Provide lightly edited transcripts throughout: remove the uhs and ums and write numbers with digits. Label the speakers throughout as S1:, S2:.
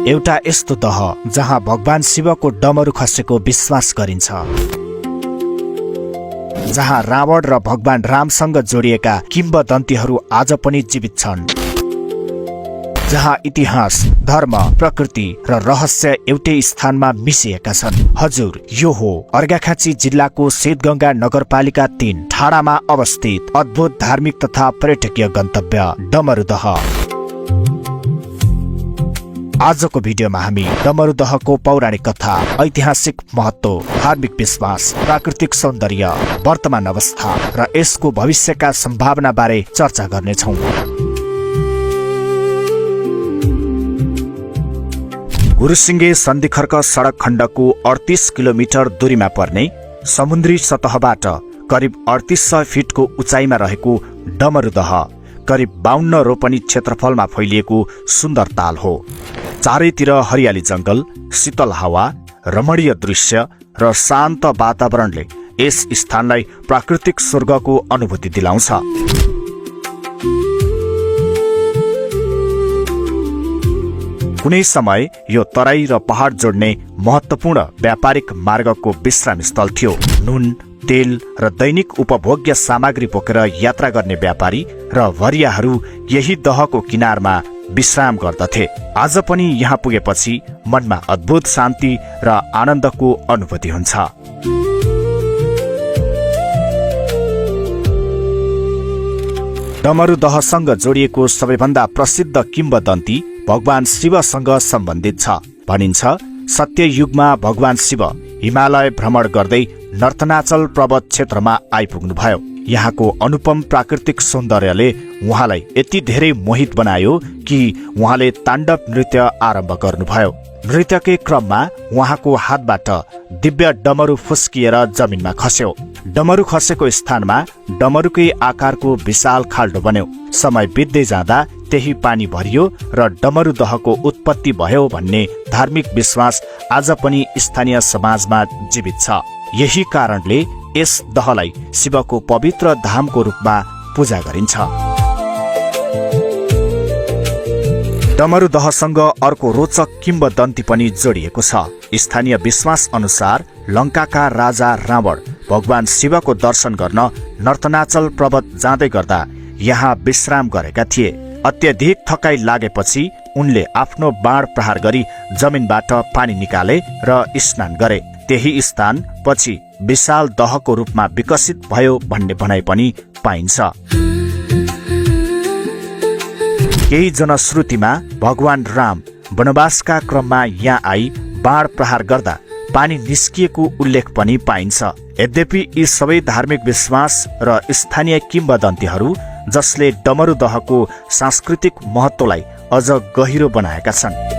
S1: एउटा यस्तो दह जहाँ भगवान शिवको डमरू खसेको विश्वास गरिन्छ, जहाँ रावण र भगवान रामसँग जोडिएका किम्वदन्तीहरू आज पनि जीवित छन्, जहाँ इतिहास, धर्म, प्रकृति र रहस्य एउटै स्थानमा मिसिएका छन्। हजुर, यो हो अर्घाखाँची जिल्लाको सेतगंगा नगरपालिका 3 ठाडामा अवस्थित अद्भुत धार्मिक तथा पर्यटकीय गन्तव्य डमरूदह। आजको भिडियोमा हामी डमरूदहको पौराणिक कथा, ऐतिहासिक महत्व, धार्मिक विश्वास, प्राकृतिक सौन्दर्य, वर्तमान अवस्था र यसको भविष्यका सम्भावना बारे चर्चा गर्नेछौँ। गुरुसिंगे सन्धिखर्क सडक खण्डको 38 किलोमिटर दूरीमा पर्ने समुद्री सतहबाट करिब 3800 फिटको उचाइमा रहेको डमरूदह करिब 52 रोपनी क्षेत्रफलमा फैलिएको सुन्दर ताल हो। चारैतिर हरियाली जंगल, शीतल हावा, रमणीय दृश्य र शान्त वातावरणले यस स्थानलाई प्राकृतिक स्वर्गको अनुभूति दिलाउँछ। कुनै समय यो तराई र पहाड जोड्ने महत्वपूर्ण व्यापारिक मार्गको विश्राम स्थल थियो। नुन, तेल र दैनिक उपभोग्य सामग्री बोकेर यात्रा गर्ने व्यापारी र भरियाहरू यही दहको किनारमा विश्राम गर्दथे। आज पनि यहाँ पुगेपछि मनमा अद्भुत शान्ति र आनन्दको अनुभूति हुन्छ। डमरूदहसँग जोडिएको सबैभन्दा प्रसिद्ध किम्वदन्ती भगवान शिवसँग सम्बन्धित छ। भनिन्छ सत्ययुगमा भगवान शिव हिमालय भ्रमण गर्दै नर्तनाचल पर्वत क्षेत्रमा आइपुग्नुभयो। यहाँको अनुपम प्राकृतिक सौन्दर्यले उहाँलाई यति धेरै मोहित बनायो कि उहाँले ताण्डव नृत्य आरम्भ गर्नुभयो। नृत्यकै क्रममा उहाँको हातबाट दिव्य डमरू फुस्किएर जमिनमा खस्यो। डमरू खसेको स्थानमा डमरूकै आकारको विशाल खाल्डो बन्यो। समय बित्दै जाँदा त्यही पानी भरियो र डमरूदहको उत्पत्ति भयो भन्ने धार्मिक विश्वास आज पनि स्थानीय समाजमा जीवित छ। यही कारणले यस दहलाई शिवको पवित्र धामको रूपमा पूजा गरिन्छ। डमरूदहसँग अर्को रोचक किम्वदन्ती पनि जोडिएको छ। स्थानीय विश्वास अनुसार लङ्काका राजा रावण भगवान शिवको दर्शन गर्न नर्तनाचल पर्वत जाँदै गर्दा यहाँ विश्राम गरेका थिए। अत्यधिक थकाइ लागेपछि उनले आफ्नो बाण प्रहार गरी जमिनबाट पानी निकाले र स्नान गरे। त्यही स्थान पछि विशाल दहको रूपमा विकसित भयो भन्ने भनाइ पनि पाइन्छ। केही जनश्रुतिमा भगवान राम वनवासका क्रममा यहाँ आई बाण प्रहार गर्दा पानी निस्किएको उल्लेख पनि पाइन्छ। यद्यपि यी सबै धार्मिक विश्वास र स्थानीय किम्वदन्तीहरू जसले डमरूदहको सांस्कृतिक महत्वलाई अझ गहिरो बनाएका छन्।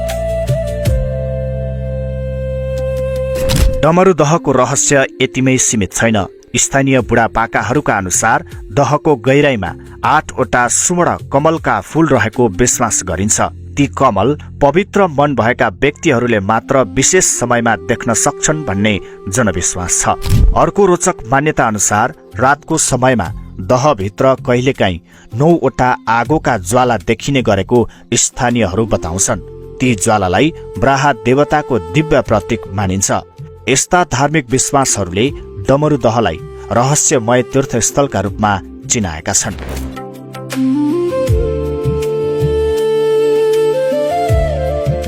S1: डमरूदहको रहस्य यतिमै सीमित छैन। स्थानीय बुढापाकाहरूका अनुसार दहको गहिराईमा 8वटा सुवर्ण कमलका फूल रहेको विश्वास गरिन्छ। ती कमल पवित्र मन भएका व्यक्तिहरूले मात्र विशेष समयमा देख्न सक्छन् भन्ने जनविश्वास छ। अर्को रोचक मान्यता अनुसार रातको समयमा दहभित्र कहिलेकाहीँ 9वटा आगोका ज्वाला देखिने गरेको स्थानीयहरू बताउँछन्। ती ज्वालालाई ब्राहा देवताको दिव्य प्रतीक मानिन्छ। यस्ता धार्मिक विश्वासहरूले डमरूदहलाई रहस्यमय तीर्थस्थलका रूपमा चिनाएका छन्।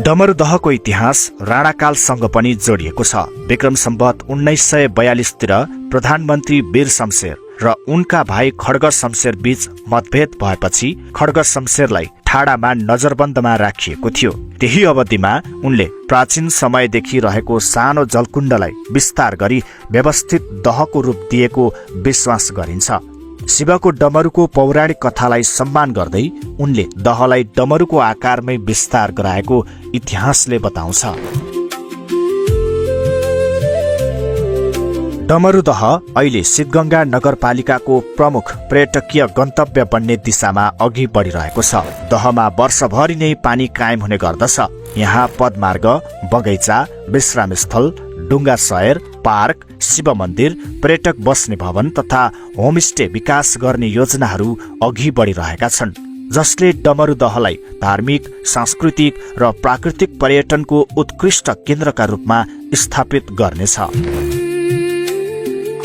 S1: डमरूदहको इतिहास राणाकालसँग पनि जोडिएको छ। विक्रम सम्वत 1942 तिर प्रधानमन्त्री वीर शमशेर र उनका भाइ खड्ग शमशेर बीच मतभेद भएपछि खड्ग शमशेरलाई ठाडामा नजरबन्दमा राखिएको थियो। त्यही अवधिमा उनले प्राचीन समयदेखि रहेको सानो जलकुण्डलाई विस्तार गरी व्यवस्थित दहको रूप दिएको विश्वास गरिन्छ। शिवको डमरूको पौराणिक कथालाई सम्मान गर्दै उनले दहलाई डमरूको आकारमै विस्तार गराएको इतिहासले बताउँछ। डमरूदह अहिले सिद्धगंगा नगरपालिकाको प्रमुख पर्यटकीय गन्तव्य बन्ने दिशामा अघि बढिरहेको छ। दहमा वर्षभरि नै पानी कायम हुने गर्दछ। यहाँ पदमार्ग, बगैँचा, विश्राम स्थल, डुङ्गा शहर, पार्क, शिव मन्दिर, पर्यटक बस्ने भवन तथा होमस्टे विकास गर्ने योजनाहरू अघि बढिरहेका छन्। जसले डमरूदहलाई धार्मिक, सांस्कृतिक र प्राकृतिक पर्यटनको उत्कृष्ट केन्द्रका रूपमा स्थापित गर्नेछ।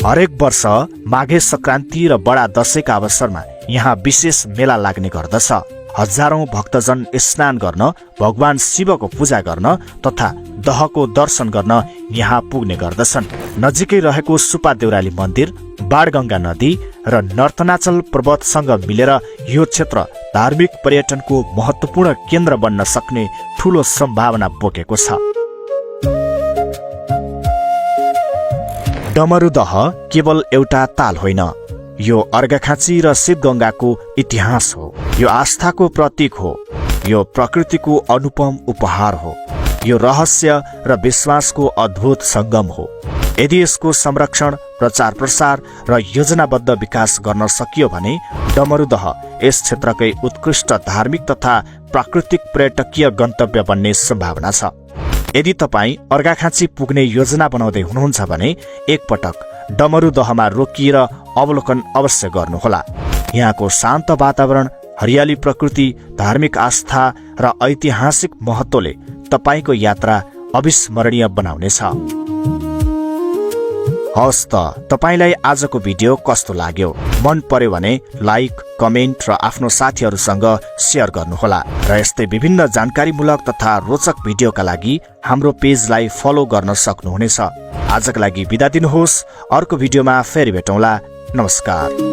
S1: हरेक वर्ष माघे संक्रान्ति र बडा दशैंका अवसरमा यहाँ विशेष मेला लाग्ने गर्दछ। हजारौं भक्तजन स्नान गर्न, भगवान शिवको पूजा गर्न तथा दहको दर्शन गर्न यहाँ पुग्ने गर्दछन्। नजिकै रहेको सुपा देउराली मन्दिर, बाणगंगा नदी र नर्तनाचल पर्वतसँग मिलेर यो क्षेत्र धार्मिक पर्यटनको महत्वपूर्ण केन्द्र बन्न सक्ने ठूलो सम्भावना बोकेको छ। डमरूदह केवल एउटा ताल होइन, यो अर्घाखाँची र शिवगंगाको इतिहास हो। यो आस्थाको प्रतीक हो। यो प्रकृतिको अनुपम उपहार हो। यो रहस्य र विश्वासको अद्भुत संगम हो। यदि यसको संरक्षण, प्रचार प्रसार र योजनाबद्ध विकास गर्न सकियो भने डमरूदह यस क्षेत्रकै उत्कृष्ट धार्मिक तथा प्राकृतिक पर्यटकीय गन्तव्य बन्ने सम्भावना छ। यदि तपाई अर्घाखाँची पुग्ने योजना बनाउँदै हुनुहुन्छ भने एकपटक डमरूदहमा रोकिएर अवलोकन अवश्य गर्नुहोला। यहाँको शान्त वातावरण, हरियाली प्रकृति, धार्मिक आस्था र ऐतिहासिक महत्वले तपाईको यात्रा अविस्मरणीय बनाउनेछ। हवस् त, तपाईलाई आजको भिडियो कस्तो लाग्यो? मन पर्यो भने लाइक, कमेन्ट र आफ्नो साथीहरूसँग शेयर गर्नुहोला र यस्तै विभिन्न जानकारीमूलक तथा रोचक भिडियोका लागि हाम्रो पेजलाई फलो गर्न सक्नुहुनेछ। आजका लागि बिदा दिनुहोस्। अर्को भिडियोमा फेरि भेटौँला। नमस्कार।